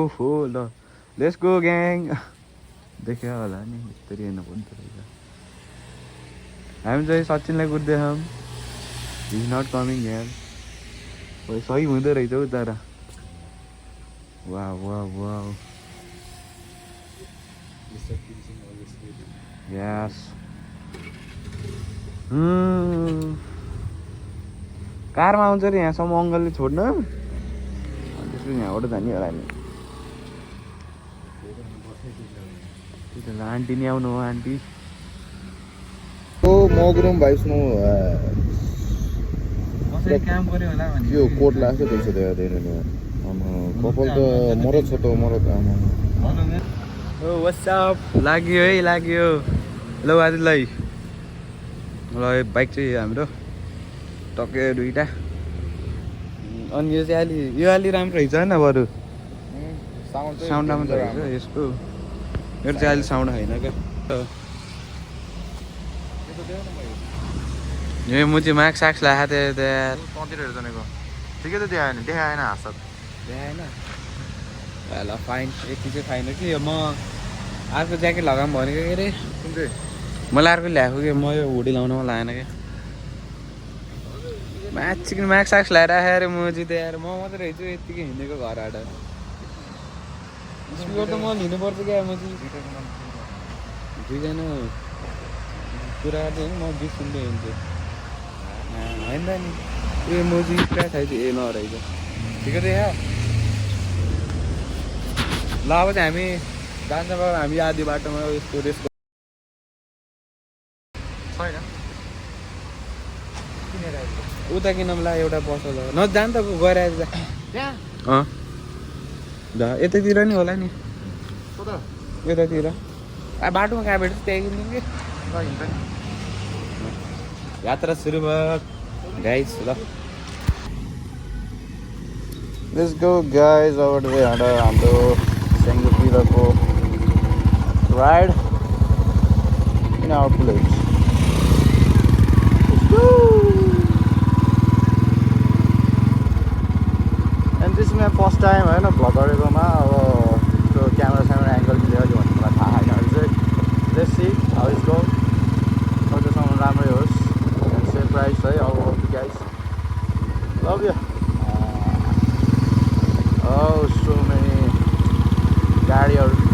ओहो ल let's go gang देख्यो होला नि यस्तरी हेर्नु पर्दो रहेछ हामी चाहिँ सचिनलाई कुद्दैछौँ इज नट कमिङ यार सही हुँदो रहेछ हौ तर वा वा वा यस कारमा आउँछ अरे यहाँसम्म अङ्कलले छोड्नु त्यसपछि यहाँबाट जाने होला नि त्यही त आन्टी नि आउनु हो आन्टी मगरुम भाइ सुनौ काम गर्यो होला भने यो कोट लाग्छ त्यसो देख्दैन कपाल त मरद छ त मरद आमा ओ व्हाट्सअप लाग्यो है लाग्यो ल आदिलाई ल बाइक चाहिँ हाम्रो टक्कै दुईटा अनि यो चाहिँ यो अलि राम्रो रहेछ होइन बरु साउन्ड राम्रो रहेछ यसको मेरो चाहिँ अहिले साउन्ड छैन क्या ए म चाहिँ मार्क्स साक्स लगाएको थिएँ त्यहाँ कतिहरू जनेको ठिकै त देखाएन हात देखाएन ल फाइन यति चाहिँ फाइन हो कि म अर्को ज्याकेट लगाऊँ भनेको के अरे कुन चाहिँ मलाई अर्को ल्याएको कि म यो हुडी लाउनमा लागेन क्या माछिकन मार्क्स साक्स लगाएर आएर अरे म चाहिँ त्यहाँ म मात्रै रहेछु यत्तिकै हिँडेको घरबाट स्पिकर त म लिनुपर्छ क्या म चाहिँ दुईजना कुरा गर्दै म गीत सुन्दै हिँड्छु होइन त नि उयो म चाहिँ पुरा थाहा थियो ए नरहेछ ठिकै छ यहाँ ल अब चाहिँ हामी जान्छ बाबा हामी आधी बाटोमा यस्तो रेस छैन उता किन ला एउटा पसल हो न जान त गएर त्यहाँ यतातिर नि होला नि यतातिर बाटोमा कहाँ भेट्छ त्यही किन्नु कि यात्रा सुरु भयो गाइस ल लेट्स गो गाइज अब हाम्रो सेङ्गुतिरको ride in our place and this my first time होइन भ्लग गरेकोमा अब त्यो क्यामेरा एङ्गल मिल्यो कि भन्ने मलाई थाहा छैन अहिले चाहिँ let's see how is go सकेसम्म राम्रै होस् एन्ड सरप्राइज है अब guys love you Oh, so many गाडीहरू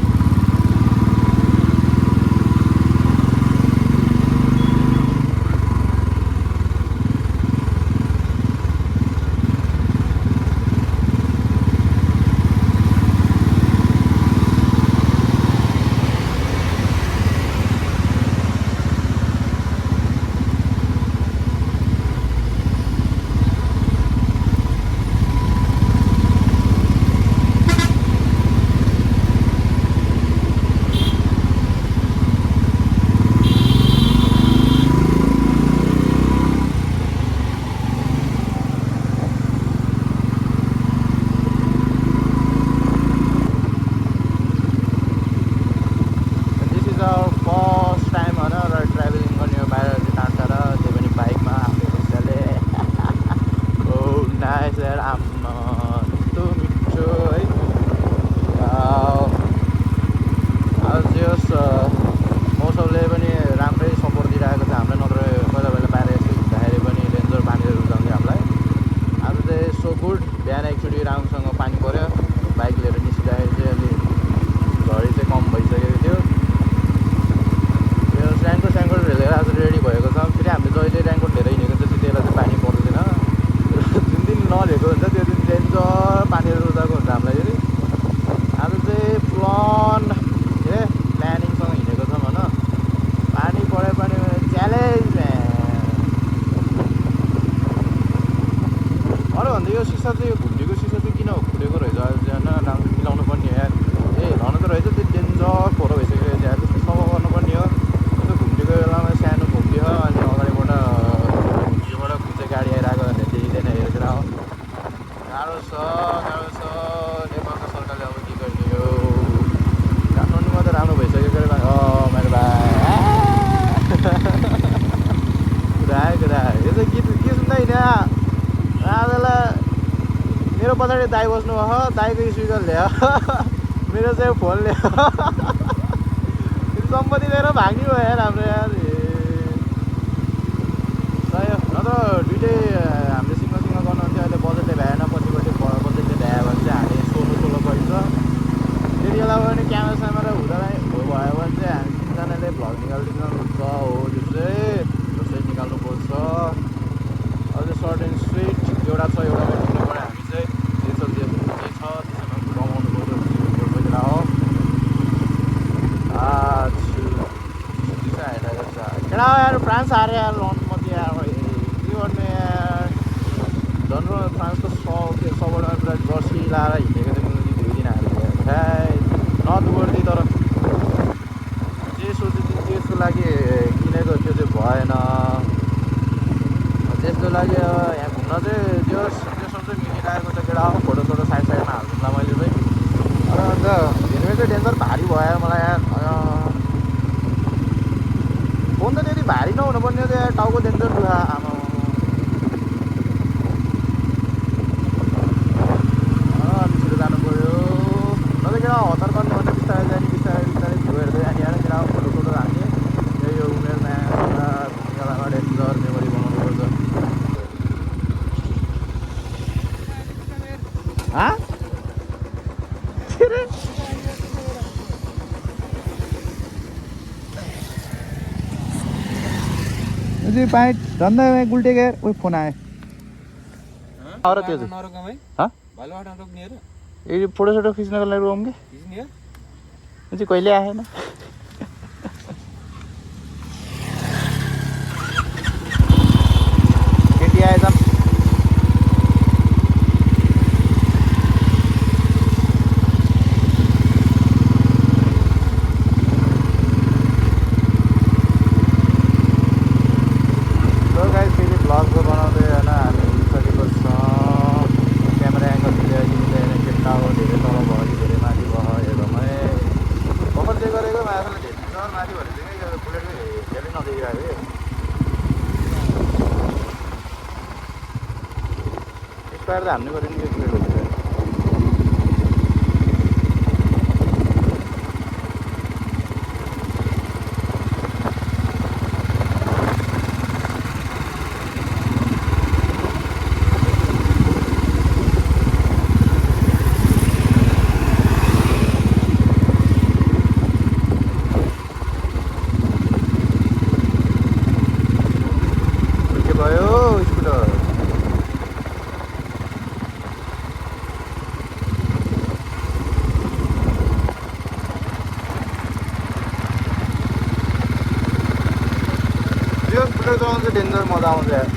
पछाडि दाइ बस्नुभयो दाइको स्पिकर ल्यायो मेरो चाहिँ फोन ल्यायो सम्पत्ति लिएर भाग्ने भयो यार हाम्रो यार नत्र दुइटै हामीले सिङ्गल सिङ्गल गर्नुहुन्थ्यो अहिले बजेटले भ्याएन पछिपट्टि बजेटले भ्यायो भने चाहिँ हामी सोलो गरिन्छ त्यति बेला पनि क्यामेरा स्यामेरा हुँदैन भयो भने चाहिँ हामी तिनजनाले भ्लग निकालिदिनुहुन्छ हो त्यो चाहिँ जसरी निकाल्नुपर्छ अझै सर्ट एन्ड स्विट एउटा छ एउटा गर्नु पऱ्यो हामी चाहिँ जे छ त्यसमा कमाउनु पऱ्यो पैसा हो केटा यार फ्रान्स हारे यार लोन मध्ये यार के गर्ने यार झन् फ्रान्सको सबैमा पुरा जर्सी लाएर हिँडेको चाहिँ मैले 2 दिन हारेको नटवर्दी तर जे सोच्यो त्यसको लागि किनेको त्यो चाहिँ भएन त्यसको लागि यहाँ घुम्न चाहिँ त्यो सब चाहिँ मिलिरहेको छ केटा फोटोसोटो साइडमा हाल्छु मैले चाहिँ अन्त हेलमेट चाहिँ डेन्जर भारी भयो मलाई यार फोन त त्यति भारी नहुनु पर्ने त यार टाउको डेन्जर ठुलो आमा छिटो जानु पऱ्यो न त केटा हतार गर्नु भने बिस्तारै जाने बिस्तारै भिडियो हेर्दै जाने यार केटा फोटोसोटो हाल्ने यो उमेरमा डेन्जर मेमोरी बनाउनु पर्छ पाइट धंधा में गुल्टे गए कोई फोन आए और त्यो चाहिँ ह ए फोटो सोटो खिच्नको लागि रुम के खिच्ने हो चाहिँ कहिले आएन केटी आएछ त हामीले गरिदिनु यो प्लेट हुन्छ के भयो स्कुटर चाहिँ डेन्जर मजा आउँछ यार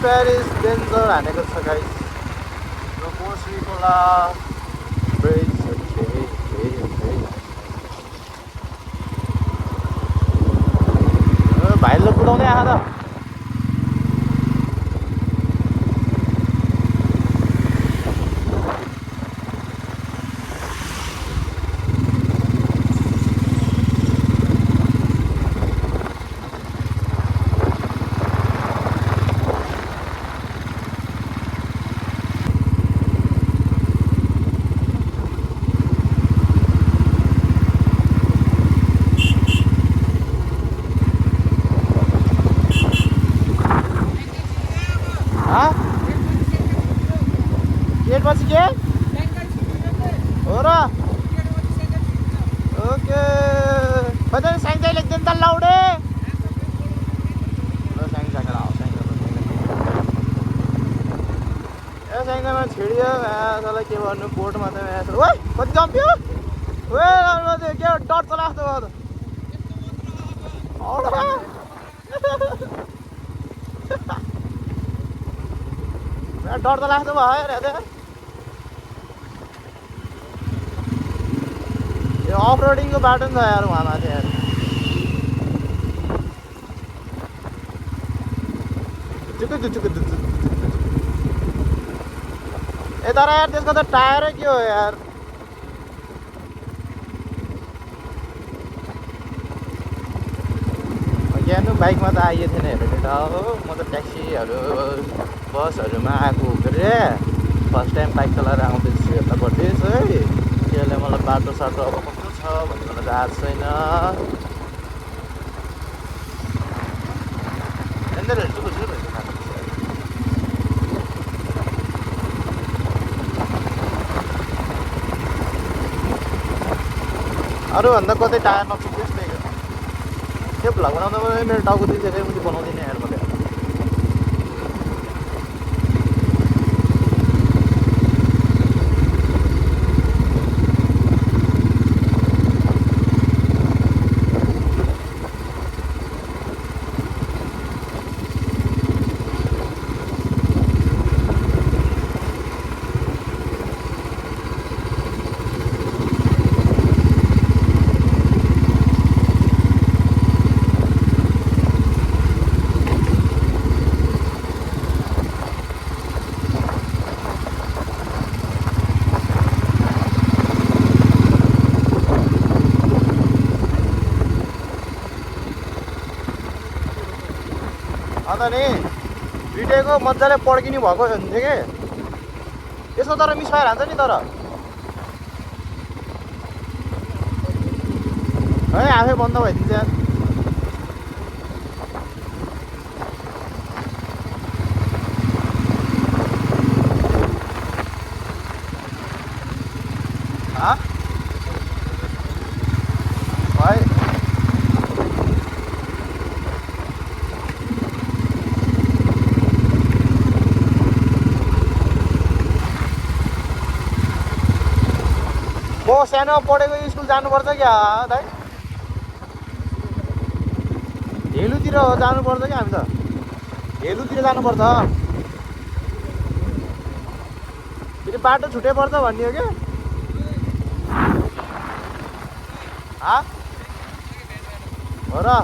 Paris डेन्जर हानेको छ गाइस यो कोशी खोला ब्रिज भाइले कुदाउँदै आएर पछि के हो र ओके बदल साइन चाहिँ लेख्दैन त लाउडे ल साइन साइन आओ साइन ए साइनमा छिडियो साला के भन्नु कोर्टमा त ओइ कति जम्प्यो के डर चलाएको डर त लाग्दो भयो यार यो अफ रोडिङको बाटो नि त यार उहाँ माथि यार तर यार त्यसको त टायरै के हो यार ज्ञानु बाइकमा त आइएको थिएन हेर्नु त हो म त ट्याक्सीहरू बसहरूमा आएको के अरे फर्स्ट टाइम बाइक चलाएर आउँदैछु यतापट्टि है त्यसले मलाई बाटो साटो अब कस्तो छ भन्ने मलाई थाहा छैन अरूभन्दा कतै टायर नपुग्योस् त्यही त्यो भ्लग बनाउँदा मेरो टाउको दुई धेरै पनि बनाउँदिनँ यार मैले अन्त नि भिडियोको मजाले पड्किने भएको हुन्थ्यो कि यसको तर मिसफायर हान्छ नि तर है आफै बन्द भइदिन्छ यार म सानो पढेको स्कुल जानुपर्छ क्या दाइ हेलुतिर जानुपर्छ क्या हामी त हेलुतिर जानुपर्छ फेरि बाटो छुट्टै पर्छ भन्ने हो क्या हो र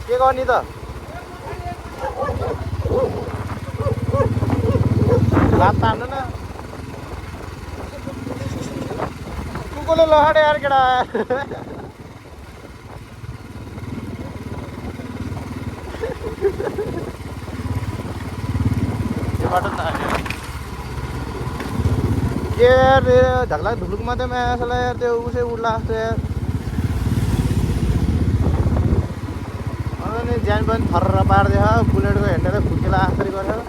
के गर्ने त लात तान्नु न कुकुरले लहाडे यार केटा त्यो बाटो त के यार ढक्ला ढुलुक मात्रै मासला यार त्यो उसै उड्ला जस्तो यार अनि ज्यान पनि थर्र पारिदियो बुलेटको हेर्नेर खुट्केला आखरी गरेर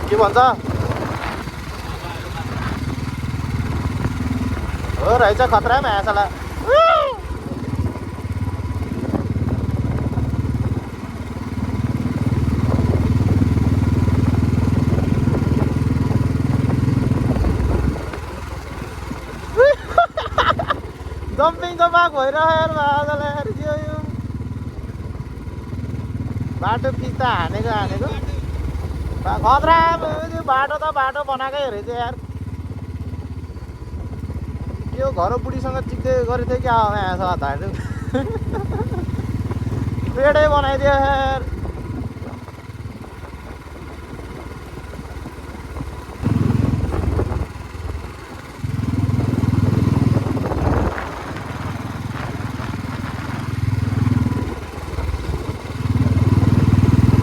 के भन्छ हो रहेछ खतरा मासला जम्पिङ जमाक भइरह्यो यार मासला यार के हो यो बाटो फिस्ता हानेको खतरा त्यो बाटो त बाटो बनाएकै रहेछ यार यो घर बुढीसँग चिक्दै गरेको थियो क्या धानु पेडै बनाइदियो यार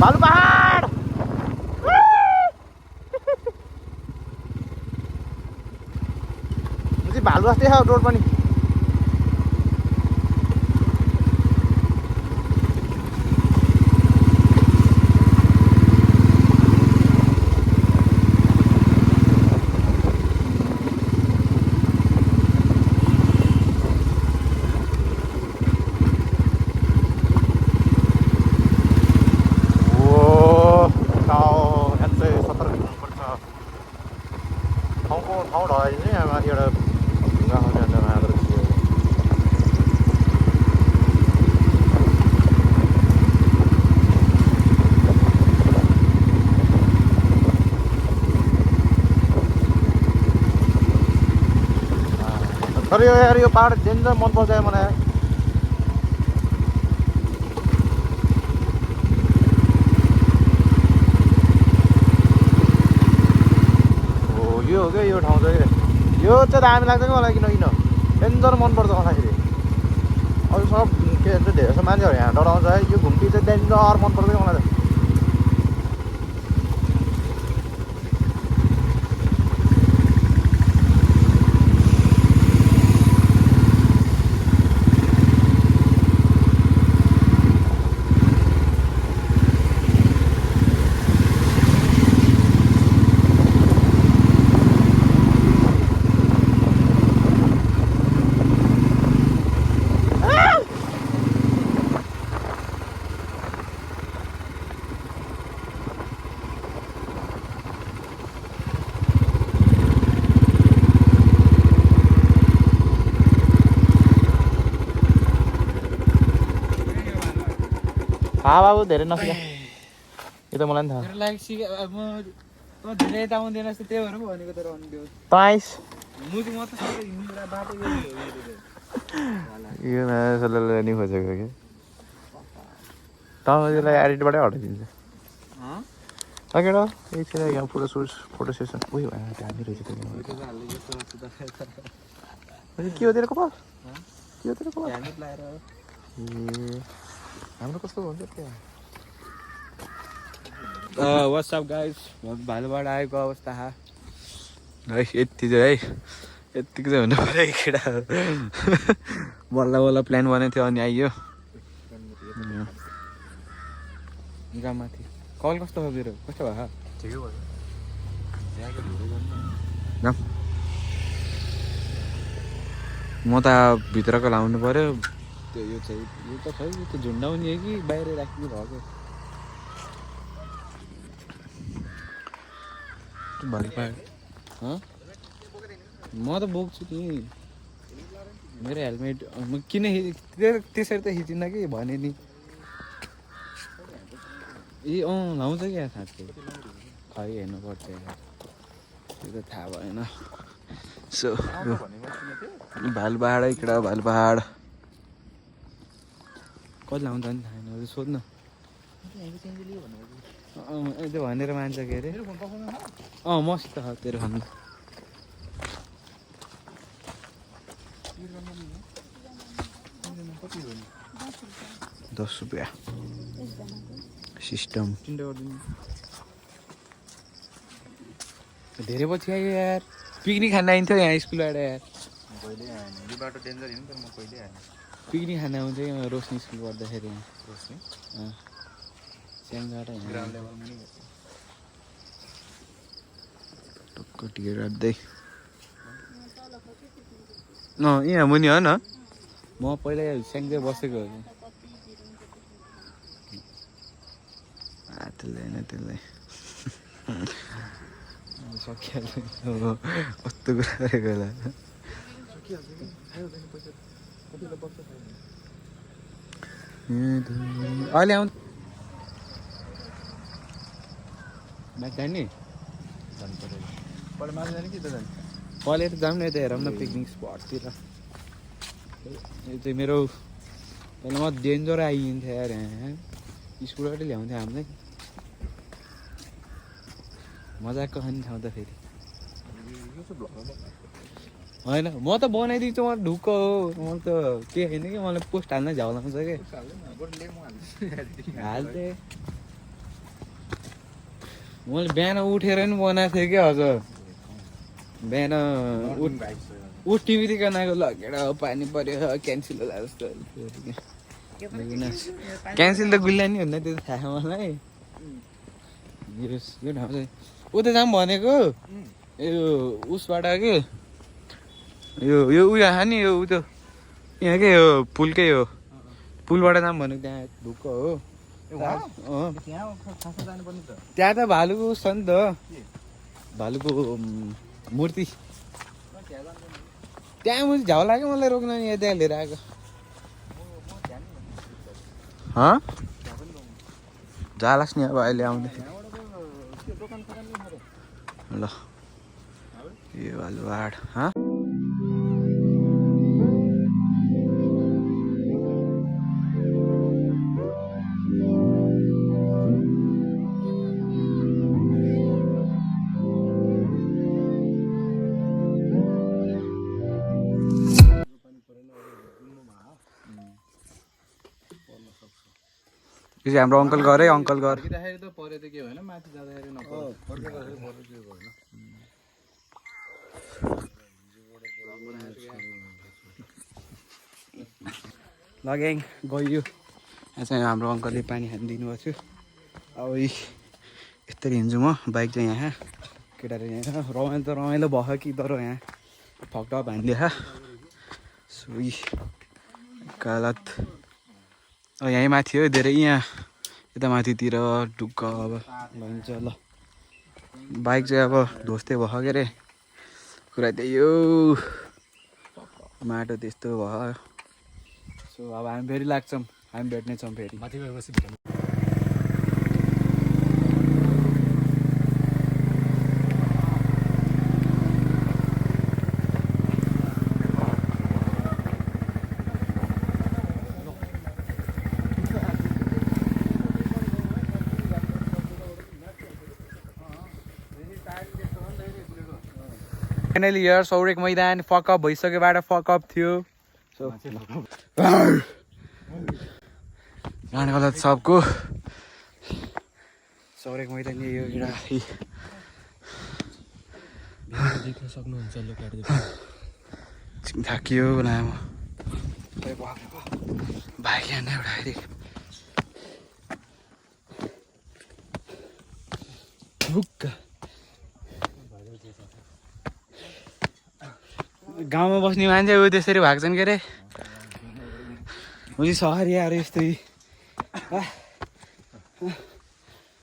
भालु पहाड भालु जस्तै छ रोड पनि ठाउँको ठाउँ ढाइ चाहिँ यहाँ माथि एउटा ढुङ्गा खाउने अन्त मात्र थियो तर यो यार यो पाहाड डेन्जर मनपर्छ यार मलाई हो यो हो क्या यो ठाउँ चाहिँ यो चाहिँ दामी लाग्छ क्या मलाई किन डेन्जर मनपर्छ मलाई फेरि अरू सब के भन्छ धेरै जस्तो मान्छेहरू यहाँ डराउँछ है यो घुम्ती चाहिँ डेन्जर मनपर्छ क्या मलाई बाबु धेरै नसिका यो त मलाई पनि थाहा धेरै त आउँदैन जस्तो त्यही भएर पो भनेको तर ताइस म त सबै हिँड्नु बाटो यो नसलले नि खोजेको कि तपाईँलाई एडिटबाटै हटाइदिन्छ केटा एकछिन यहाँ फोटो सेसन उयो दामी रहेछ के हो तेरो कपाल के हो तेरो कपाल ए हाम्रो कस्तो हुन्छ त्यहाँ वाट्सएप गाइज भालुबाट आएको अवस्था है यति चाहिँ है यतिको चाहिँ हुनु पऱ्यो केटा बल्ल बल्ल प्लान बनेको थियो अनि आइयो गाउँमाथि कल कस्तो भयो मेरो कस्तो भयो ठिकै भयो म त भित्रको लाउनु पऱ्यो त्यो यो चाहिँ यो त खै यो त झुन्डाउने हो कि बाहिर राख्नु भएको भालुपाड म त बोक्छु नि मेरो हेलमेट म किन त्यसरी त खिचिनँ कि भने नि ए लाउँछ क्या साँच्चै खै हेर्नुपर्छ त्यो त थाहा भएन सो भालुपाड इकडा भालुपाड कति लाउँछ नि थाहा छैन सोध्न त्यो भनेर मान्छ के अरे मसित छ तेरो फोन 10 रुपियाँ सिस्टम धेरै पछि आयो यार पिकनिक खान आइन्थ्यो यहाँ स्कुलबाट यार पिकनिक खान आउँछ कि रोशनी स्कुल पढ्दाखेरि स्याङबाट टक्क टिकट काट्दै यहाँ मुनि हो न म पहिला स्याङदै बसेको हो त्यसलाई सकिहाल्यो कस्तो कुरा गरेको होला अहिले आउनु म्याच जाने पहिला त जाऊँ न यता हेरौँ न पिकनिक स्पटतिर यो चाहिँ मेरो पहिला म डेन्जर आइन्थ्यो यार यहाँ स्कुलबाटै ल्याउँथ्यो हामीलाई मजाको खाने ठाउँ त फेरि होइन म त बनाइदिन्छु म ढुक्क हो म त के होइन कि मलाई पोस्ट हाल्न झ्याउ लाउँछ कि हाल्थेँ मैले बिहान उठेर नि बनाएको थिएँ क्या हजुर बिहान उठ टिभीदेखि नआएको लगेर पानी पऱ्यो क्यान्सिल होला जस्तो क्यान्सिल त गुल्ला नि हुन्न त्यो थाहा मलाई यो ठाउँ चाहिँ उता जाऊँ भनेको यो उसबाट के यो उयो नि यो उ त्यो यहाँ के यो पुलकै हो पुलबाट जाऊँ भनेको त्यहाँ ढुक्क हो त्यहाँ त भालुको छ नि त भालुको मूर्ति त्यहाँ मुझे झाउ लाग्यो मलाई रोक्न नि त्यहाँ लिएर आएको जालास् नि अब अहिले आउँदै ल यो अलवाड हाम्रो अङ्कल गरे अङ्कल घर लगेङ गयो यहाँ चाहिँ हाम्रो अङ्कलले पानी खानु दिनुभएको थियो अब यस्तरी हिँड्छु म बाइक चाहिँ यहाँ केटाहरू यहाँ रमाइलो त रमाइलो भयो कि तर यहाँ फक्टअप हानिदियो सुई कालत यहीँ माथि हो धेरै यहाँ यता माथितिर ढुक्क अब भनिन्छ ल बाइक चाहिँ अब धोस्दै भयो के अरे कुरा त्यही हो माटो त्यस्तो भयो सो अब हामी फेरि लाग्छौँ हामी भेट्नेछौँ फेरि माथि गएपछि फाइनली हियर सौरेक मैदान फकअप भइसकेबाट फकअप थियो सो गाना गलत सबको सौरेक मैदान यो एउटा देख्न सक्नुहुन्छ थाकियो लामो बाइक यहाँ एउटा ढुक्क गाउँमा बस्ने मान्छे ऊ त्यसरी भाग्छन् के अरे उनी सहरियाहरू यस्तै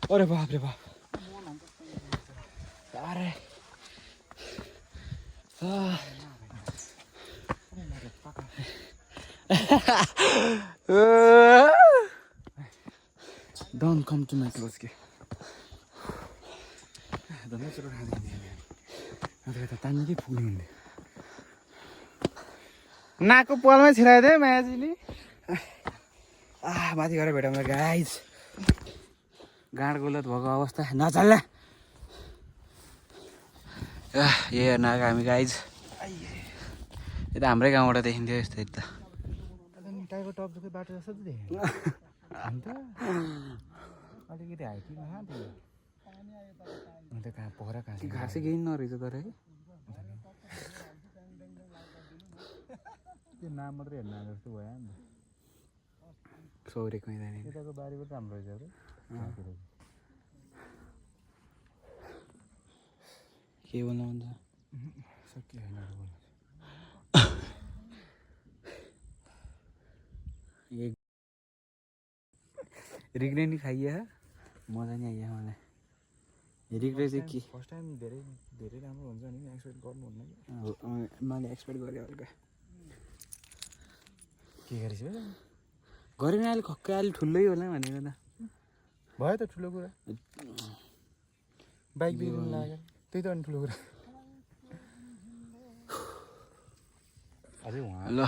अरे बाप रे बाप अरे don't come to my close के तान्नै पुग्ने हुने नाकको पालमै छिराइदियो म्याजीले माथि गएर भेटौँ ल गाइज गाँड गोलत भएको अवस्था नचल्ला ए नाक हामी गाइज यता हाम्रै गाउँबाट देखिन्थ्यो यस्तो त टाइगर टप जस्तो बाटो जस्तो त देख्यो अन्त अलिकति हाइटिङ अन्त कहाँ पोखरा कहाँ घाँसै केही नरहेछ तर है त्यो नाम मात्रै हेर्न आएको जस्तो भयो नि सौरेक मैदान यताको बारी पनि राम्रो रहेछ अरे के बोल्नु हुन्छ सकियो होइन रिग्रेट नि खाइए मजा नि आइयो मलाई रिग्रेट चाहिँ के फर्स्ट टाइम धेरै धेरै राम्रो हुन्छ नि एक्सपेक्ट गर्नुहुन्न कि मैले एक्सपेक्ट गरेँ हल्का के गरेछ गरेन अहिले खक्कै अहिले ठुलै होला भनेको त भयो त ठुलो कुरा बाइक बिग्रिनु लाग्यो त्यही त अनि ठुलो कुरा अझै उहाँ ल